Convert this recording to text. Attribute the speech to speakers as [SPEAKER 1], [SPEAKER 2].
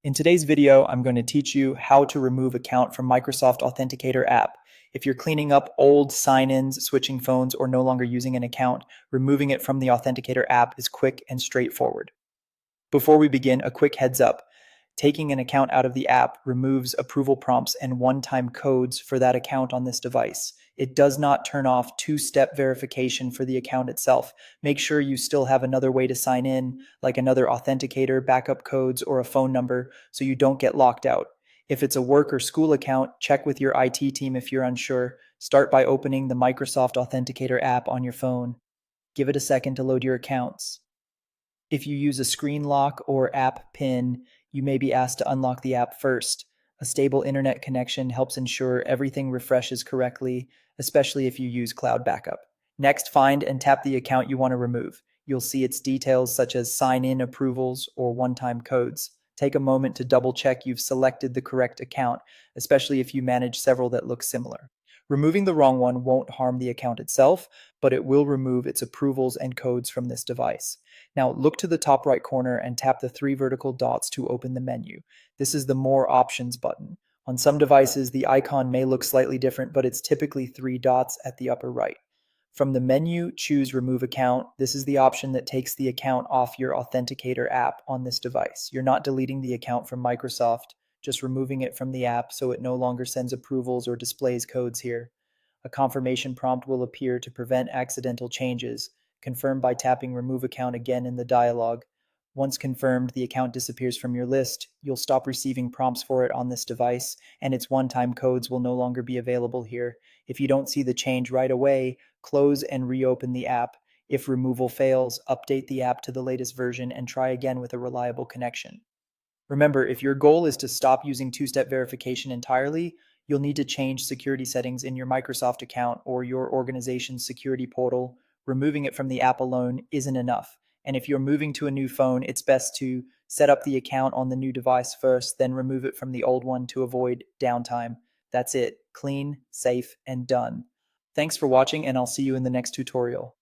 [SPEAKER 1] In today's video, I'm going to teach you how to remove account from Microsoft Authenticator app. If you're cleaning up old sign-ins, switching phones, or no longer using an account, removing it from the Authenticator app is quick and straightforward. Before we begin, a quick heads up. Taking an account out of the app removes approval prompts and one-time codes for that account on this device. It does not turn off two-step verification for the account itself. Make sure you still have another way to sign in, like another authenticator, backup codes, or a phone number, so you don't get locked out. If it's a work or school account, check with your IT team if you're unsure. Start by opening the Microsoft Authenticator app on your phone. Give it a second to load your accounts. If you use a screen lock or app PIN, you may be asked to unlock the app first. A stable internet connection helps ensure everything refreshes correctly, especially if you use cloud backup. Next, find and tap the account you want to remove. You'll see its details such as sign-in approvals or one-time codes. Take a moment to double check you've selected the correct account, especially if you manage several that look similar. Removing the wrong one won't harm the account itself, but it will remove its approvals and codes from this device. Now look to the top right corner and tap the three vertical dots to open the menu. This is the More Options button. On some devices, the icon may look slightly different, but it's typically three dots at the upper right. From the menu, choose Remove Account. This is the option that takes the account off your Authenticator app on this device. You're not deleting the account from Microsoft, just removing it from the app so it no longer sends approvals or displays codes here. A confirmation prompt will appear to prevent accidental changes. Confirm by tapping Remove Account again in the dialog. Once confirmed, the account disappears from your list. You'll stop receiving prompts for it on this device, and its one-time codes will no longer be available here. If you don't see the change right away, close and reopen the app. If removal fails, update the app to the latest version and try again with a reliable connection. Remember, if your goal is to stop using two-step verification entirely, you'll need to change security settings in your Microsoft account or your organization's security portal. Removing it from the app alone isn't enough. And if you're moving to a new phone, it's best to set up the account on the new device first, then remove it from the old one to avoid downtime. That's it. Clean, safe, and done. Thanks for watching, and I'll see you in the next tutorial.